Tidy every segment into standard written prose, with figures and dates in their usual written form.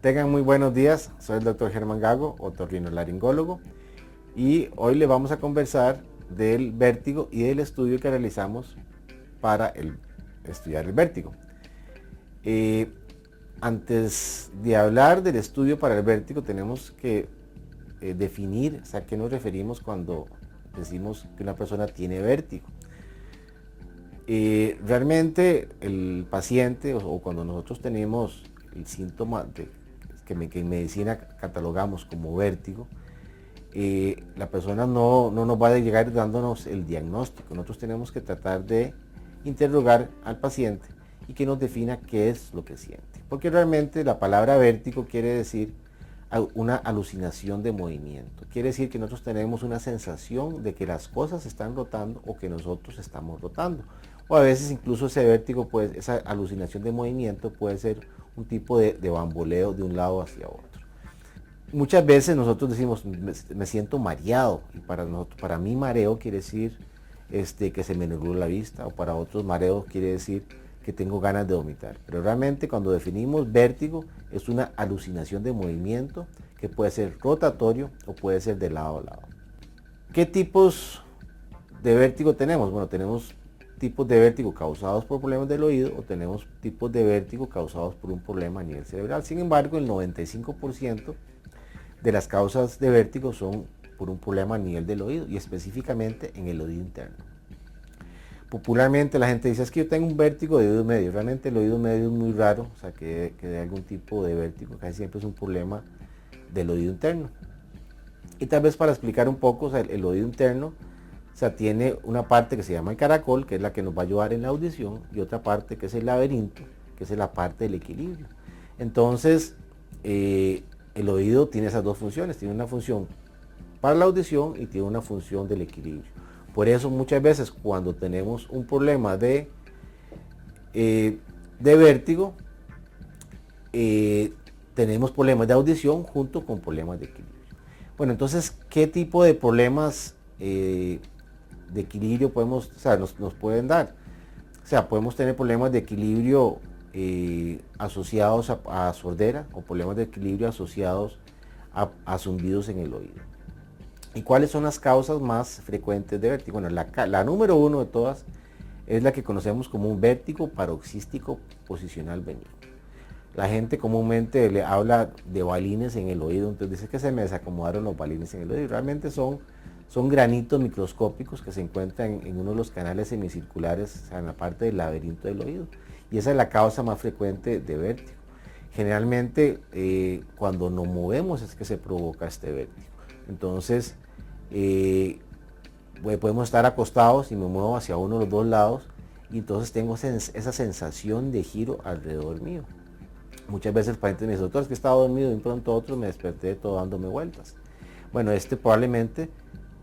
Tengan muy buenos días, soy el doctor Germán Gago, otorrinolaringólogo, y hoy le vamos a conversar del vértigo y del estudio que realizamos para estudiar el vértigo. Antes de hablar del estudio para el vértigo tenemos que definir a qué nos referimos cuando decimos que una persona tiene vértigo. Realmente el paciente o cuando nosotros tenemos el síntoma que en medicina catalogamos como vértigo, la persona no nos va a llegar dándonos el diagnóstico. Nosotros tenemos que tratar de interrogar al paciente y que nos defina qué es lo que siente. Porque realmente la palabra vértigo quiere decir una alucinación de movimiento. Quiere decir que nosotros tenemos una sensación de que las cosas están rotando o que nosotros estamos rotando. O a veces incluso ese vértigo, esa alucinación de movimiento puede ser un tipo de bamboleo de un lado hacia otro. Muchas veces nosotros decimos, me siento mareado, y para mí mareo quiere decir que se me nubló la vista, o para otros mareo quiere decir que tengo ganas de vomitar. Pero realmente cuando definimos vértigo es una alucinación de movimiento que puede ser rotatorio o puede ser de lado a lado. ¿Qué tipos de vértigo tenemos? Bueno, tenemos tipos de vértigo causados por problemas del oído o tenemos tipos de vértigo causados por un problema a nivel cerebral. Sin embargo, el 95% de las causas de vértigo son por un problema a nivel del oído y específicamente en el oído interno. Popularmente la gente dice, es que yo tengo un vértigo de oído medio. Realmente el oído medio es muy raro, o sea, que de algún tipo de vértigo. Casi siempre es un problema del oído interno. Y tal vez para explicar un poco, o sea, el oído interno, o sea, tiene una parte que se llama el caracol, que es la que nos va a ayudar en la audición, y otra parte que es el laberinto, que es la parte del equilibrio. Entonces, el oído tiene esas dos funciones, tiene una función para la audición y tiene una función del equilibrio. Por eso muchas veces cuando tenemos un problema de vértigo, tenemos problemas de audición junto con problemas de equilibrio. Bueno, entonces, ¿qué tipo de problemas de equilibrio nos pueden dar? O sea, podemos tener problemas de equilibrio asociados a sordera o problemas de equilibrio asociados a zumbidos en el oído. ¿Y cuáles son las causas más frecuentes de vértigo? Bueno, la número uno de todas es la que conocemos como un vértigo paroxístico posicional benigno. La gente comúnmente le habla de balines en el oído, entonces dice que se me desacomodaron los balines en el oído. Y realmente son granitos microscópicos que se encuentran en uno de los canales semicirculares, o sea, en la parte del laberinto del oído. Y esa es la causa más frecuente de vértigo. Generalmente cuando nos movemos es que se provoca este vértigo. Entonces podemos estar acostados y me muevo hacia uno de los dos lados y entonces tengo esa sensación de giro alrededor mío. Muchas veces el paciente me dice, doctor, es que estaba dormido y de pronto otro me desperté todo dándome vueltas. Bueno, probablemente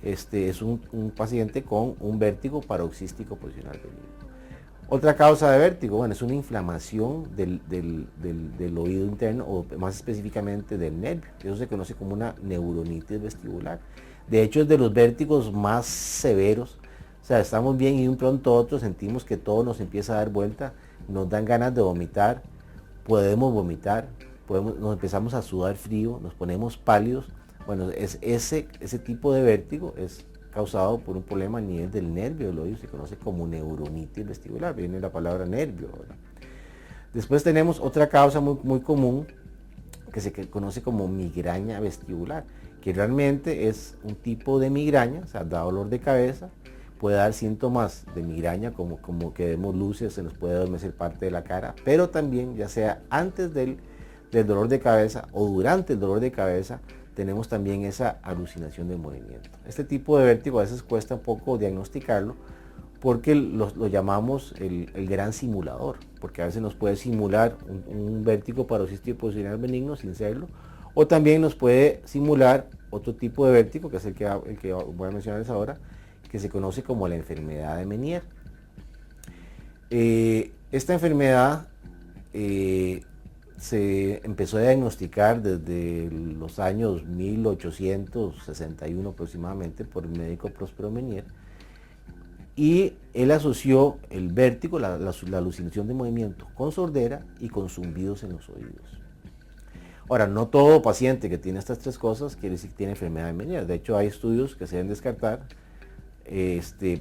es un paciente con un vértigo paroxístico posicional benigno. Otra causa de vértigo, bueno, es una inflamación del oído interno o más específicamente del nervio. Eso se conoce como una neuronitis vestibular. De hecho, es de los vértigos más severos. O sea, estamos bien y de un pronto a otro sentimos que todo nos empieza a dar vuelta, nos dan ganas de vomitar, podemos vomitar, nos empezamos a sudar frío, nos ponemos pálidos. Bueno, ese tipo de vértigo es causado por un problema a nivel del nervio del oído, se conoce como neuronitis vestibular, viene la palabra nervio, ¿verdad? Después tenemos otra causa muy común que se conoce como migraña vestibular, que realmente es un tipo de migraña, o sea, da dolor de cabeza, puede dar síntomas de migraña como que vemos luces, se nos puede adormecer parte de la cara, pero también ya sea antes del dolor de cabeza o durante el dolor de cabeza, tenemos también esa alucinación de movimiento. Este tipo de vértigo a veces cuesta un poco diagnosticarlo porque lo llamamos el gran simulador, porque a veces nos puede simular un vértigo paroxístico posicional benigno sin serlo, o también nos puede simular otro tipo de vértigo, que es el que voy a mencionarles ahora, que se conoce como la enfermedad de Meniere. Esta enfermedad se empezó a diagnosticar desde los años 1861 aproximadamente por el médico Próspero Meniere, y él asoció el vértigo, la alucinación de movimiento, con sordera y con zumbidos en los oídos. Ahora, no todo paciente que tiene estas tres cosas quiere decir que tiene enfermedad de Meniere. De hecho, hay estudios que se deben descartar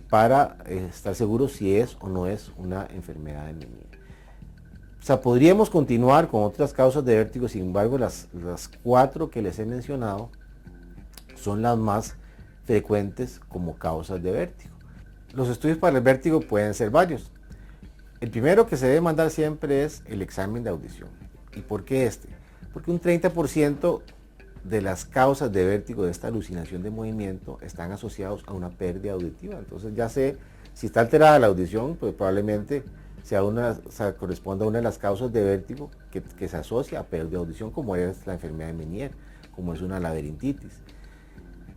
para estar seguros si es o no es una enfermedad de Meniere. O sea, podríamos continuar con otras causas de vértigo, sin embargo, las 4 que les he mencionado son las más frecuentes como causas de vértigo. Los estudios para el vértigo pueden ser varios. El primero que se debe mandar siempre es el examen de audición. ¿Y por qué este? Porque un 30% de las causas de vértigo, de esta alucinación de movimiento, están asociados a una pérdida auditiva. Entonces ya sé, si está alterada la audición, pues probablemente corresponda a una de las causas de vértigo que se asocia a pérdida de audición, como es la enfermedad de Meniere, como es una laberintitis.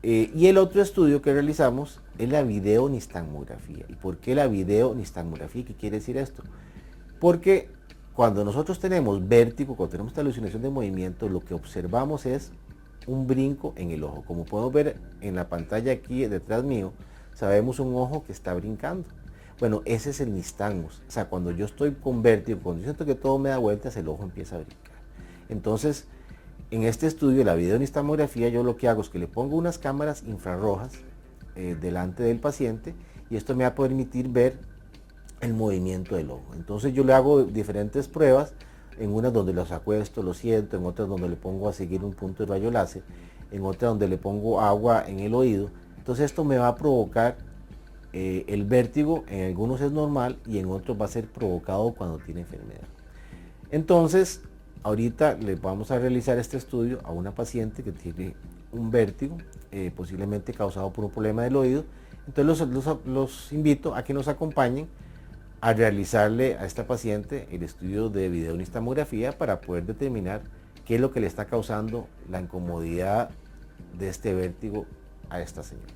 Y el otro estudio que realizamos es la videonistagmografía. ¿Y por qué la videonistagmografía? ¿Qué quiere decir esto? Porque cuando nosotros tenemos vértigo, cuando tenemos esta alucinación de movimiento, lo que observamos es un brinco en el ojo. Como podemos ver en la pantalla aquí detrás mío, sabemos un ojo que está brincando. Bueno, ese es el nistagmus. O sea, cuando yo estoy con vértigo, cuando yo siento que todo me da vueltas, el ojo empieza a brincar. Entonces, en este estudio, la videonistagmografía, yo lo que hago es que le pongo unas cámaras infrarrojas delante del paciente y esto me va a permitir ver el movimiento del ojo. Entonces yo le hago diferentes pruebas, en unas donde los acuesto, lo siento, en otras donde le pongo a seguir un punto de rayo láser, en otras donde le pongo agua en el oído. Entonces esto me va a provocar el vértigo, en algunos es normal y en otros va a ser provocado cuando tiene enfermedad. Entonces, ahorita le vamos a realizar este estudio a una paciente que tiene un vértigo, posiblemente causado por un problema del oído. Entonces los invito a que nos acompañen a realizarle a esta paciente el estudio de videonistagmografía para poder determinar qué es lo que le está causando la incomodidad de este vértigo a esta señora.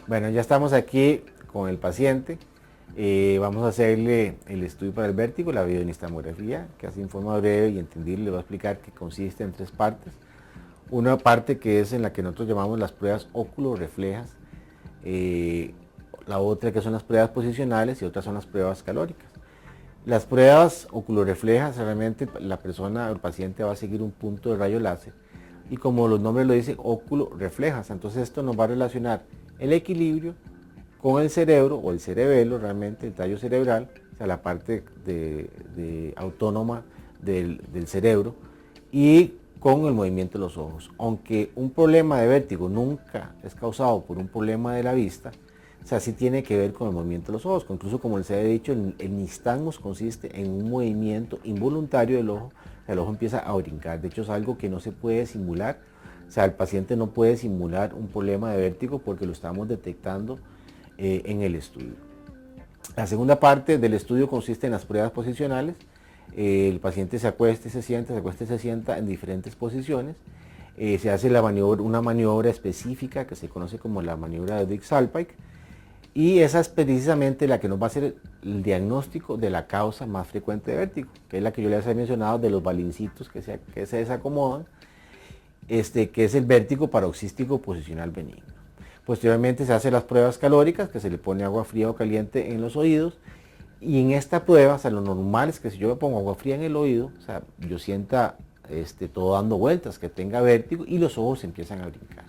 Bueno, ya estamos aquí con el paciente. Vamos a hacerle el estudio para el vértigo, la videonistagmografía, que así en forma breve y entendible le voy a explicar que consiste en 3 partes. Una parte que es en la que nosotros llamamos las pruebas óculo-reflejas, la otra que son las pruebas posicionales y otras son las pruebas calóricas. Las pruebas oculoreflejas, realmente la persona, el paciente va a seguir un punto de rayo láser y como los nombres lo dicen, oculoreflejas. Entonces esto nos va a relacionar el equilibrio con el cerebro o el cerebelo, realmente el tallo cerebral, o sea, la parte autónoma del cerebro y con el movimiento de los ojos. Aunque un problema de vértigo nunca es causado por un problema de la vista, o sea, sí tiene que ver con el movimiento de los ojos. Incluso como les he dicho, el nistagmus consiste en un movimiento involuntario del ojo. El ojo empieza a brincar. De hecho, es algo que no se puede simular. O sea, el paciente no puede simular un problema de vértigo porque lo estamos detectando en el estudio. La segunda parte del estudio consiste en las pruebas posicionales. El paciente se acuesta y se sienta, se acuesta y se sienta en diferentes posiciones. Se hace una maniobra específica que se conoce como la maniobra de Dick-Salpike. Y esa es precisamente la que nos va a hacer el diagnóstico de la causa más frecuente de vértigo, que es la que yo les he mencionado de los balincitos que se desacomodan, que es el vértigo paroxístico posicional benigno. Posteriormente se hacen las pruebas calóricas, que se le pone agua fría o caliente en los oídos. Y en esta prueba, o sea, lo normal es que si yo me pongo agua fría en el oído, o sea, yo sienta todo dando vueltas, que tenga vértigo y los ojos empiezan a brincar.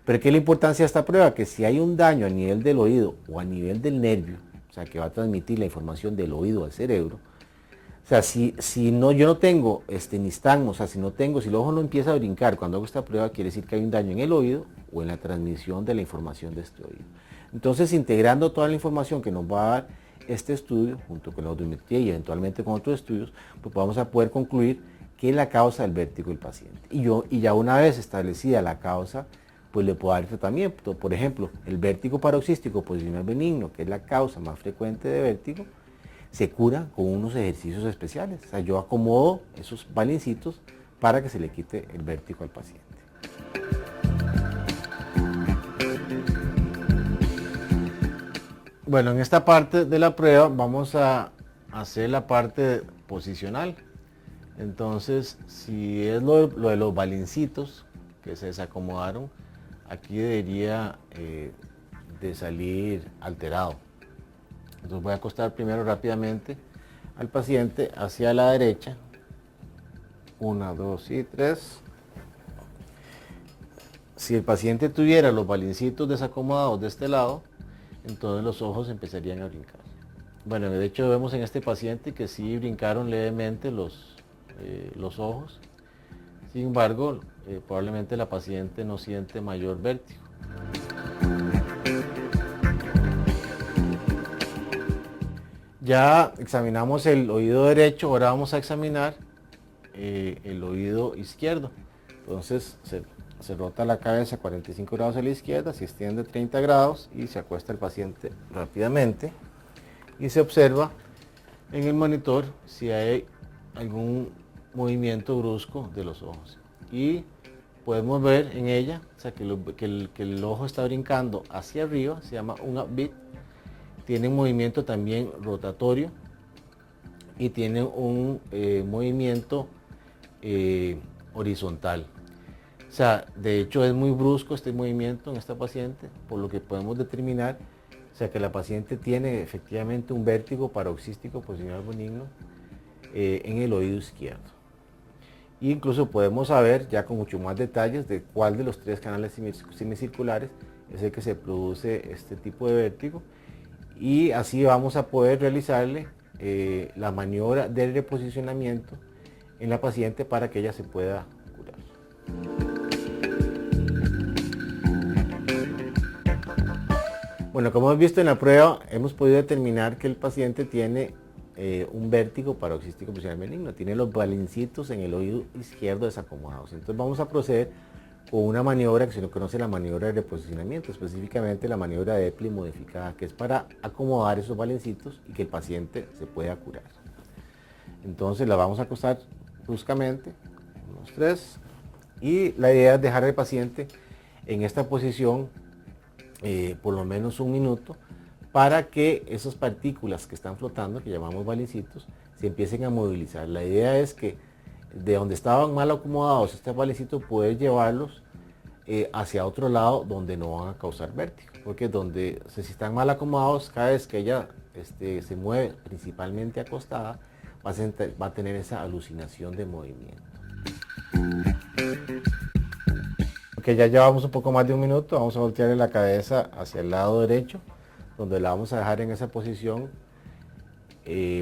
Pero ¿qué es la importancia de esta prueba? Que si hay un daño a nivel del oído o a nivel del nervio, o sea, que va a transmitir la información del oído al cerebro, o sea, si yo no tengo nistagmus, o sea, si el ojo no empieza a brincar cuando hago esta prueba, quiere decir que hay un daño en el oído o en la transmisión de la información de este oído. Entonces, integrando toda la información que nos va a dar este estudio, junto con la audiometría y eventualmente con otros estudios, pues vamos a poder concluir qué es la causa del vértigo del paciente. Y ya una vez establecida la causa, pues le puedo dar tratamiento. Por ejemplo, el vértigo paroxístico posicional benigno, que es la causa más frecuente de vértigo, se cura con unos ejercicios especiales. O sea, yo acomodo esos balincitos para que se le quite el vértigo al paciente. Bueno, en esta parte de la prueba vamos a hacer la parte posicional. Entonces, si es lo de los balincitos que se desacomodaron, aquí debería de salir alterado. Entonces voy a acostar primero rápidamente al paciente hacia la derecha. 1, 2 y 3. Si el paciente tuviera los balincitos desacomodados de este lado, entonces los ojos empezarían a brincar. Bueno, de hecho vemos en este paciente que sí brincaron levemente los ojos. Sin embargo, probablemente la paciente no siente mayor vértigo. Ya examinamos el oído derecho, ahora vamos a examinar el oído izquierdo. Entonces se rota la cabeza 45 grados a la izquierda, se extiende 30 grados y se acuesta el paciente rápidamente y se observa en el monitor si hay algún movimiento brusco de los ojos. Y podemos ver en ella, o sea, que el ojo está brincando hacia arriba, se llama un upbeat. Tiene un movimiento también rotatorio y tiene un movimiento horizontal. O sea, de hecho es muy brusco este movimiento en esta paciente, por lo que podemos determinar, o sea, que la paciente tiene efectivamente un vértigo paroxístico posicional benigno en el oído izquierdo. E incluso podemos saber ya con mucho más detalles de cuál de los 3 canales semicirculares es el que se produce este tipo de vértigo. Y así vamos a poder realizarle la maniobra de reposicionamiento en la paciente para que ella se pueda curar. Bueno, como hemos visto en la prueba, hemos podido determinar que el paciente tiene un vértigo paroxístico posicional benigno, tiene los balincitos en el oído izquierdo desacomodados. Entonces vamos a proceder con una maniobra que se conoce la maniobra de reposicionamiento, específicamente la maniobra de Epley modificada, que es para acomodar esos balincitos y que el paciente se pueda curar. Entonces la vamos a acostar bruscamente, 1, 2, 3, y la idea es dejar al paciente en esta posición por lo menos 1 minuto para que esas partículas que están flotando, que llamamos balincitos, se empiecen a movilizar. La idea es que de donde estaban mal acomodados estos balincitos, poder llevarlos hacia otro lado donde no van a causar vértigo, porque si están mal acomodados, cada vez que ella se mueve, principalmente acostada, va a tener esa alucinación de movimiento. Ok, ya llevamos un poco más de 1 minuto, vamos a voltearle la cabeza hacia el lado derecho, donde la vamos a dejar en esa posición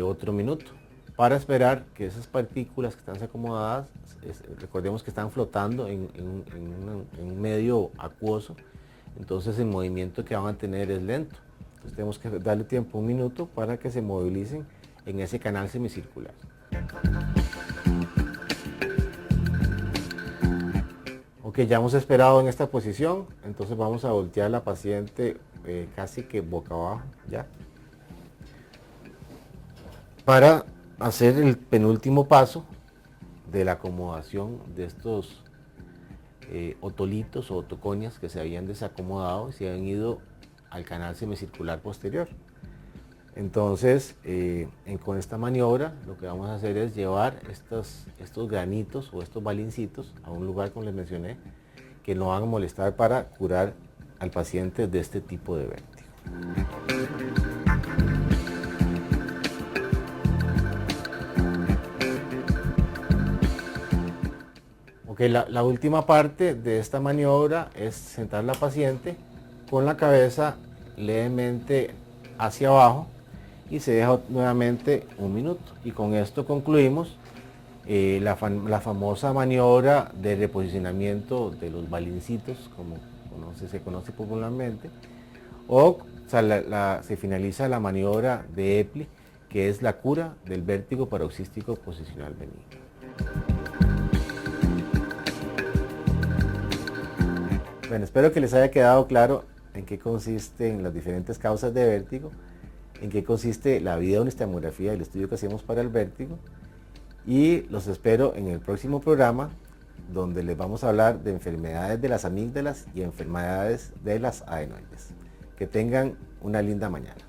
otro minuto, para esperar que esas partículas que están acomodadas, recordemos que están flotando en un medio acuoso, entonces el movimiento que van a tener es lento. Entonces tenemos que darle tiempo, 1 minuto, para que se movilicen en ese canal semicircular. Ok, ya hemos esperado en esta posición, entonces vamos a voltear a la paciente casi que boca abajo, ya, para hacer el penúltimo paso de la acomodación de estos otolitos o otoconias que se habían desacomodado y se habían ido al canal semicircular posterior. Entonces, con esta maniobra lo que vamos a hacer es llevar estos granitos o estos balincitos a un lugar, como les mencioné, que no van a molestar para curar al paciente de este tipo de vértigo. Ok, la última parte de esta maniobra es sentar a la paciente con la cabeza levemente hacia abajo y se deja nuevamente 1 minuto. Y con esto concluimos la famosa maniobra de reposicionamiento de los balincitos, como se conoce popularmente, o sea, se finaliza la maniobra de Epley, que es la cura del vértigo paroxístico posicional benigno. Bueno, espero que les haya quedado claro en qué consisten las diferentes causas de vértigo, en qué consiste la videoangiografía y el estudio que hacemos para el vértigo, y los espero en el próximo programa, donde les vamos a hablar de enfermedades de las amígdalas y enfermedades de las adenoides. Que tengan una linda mañana.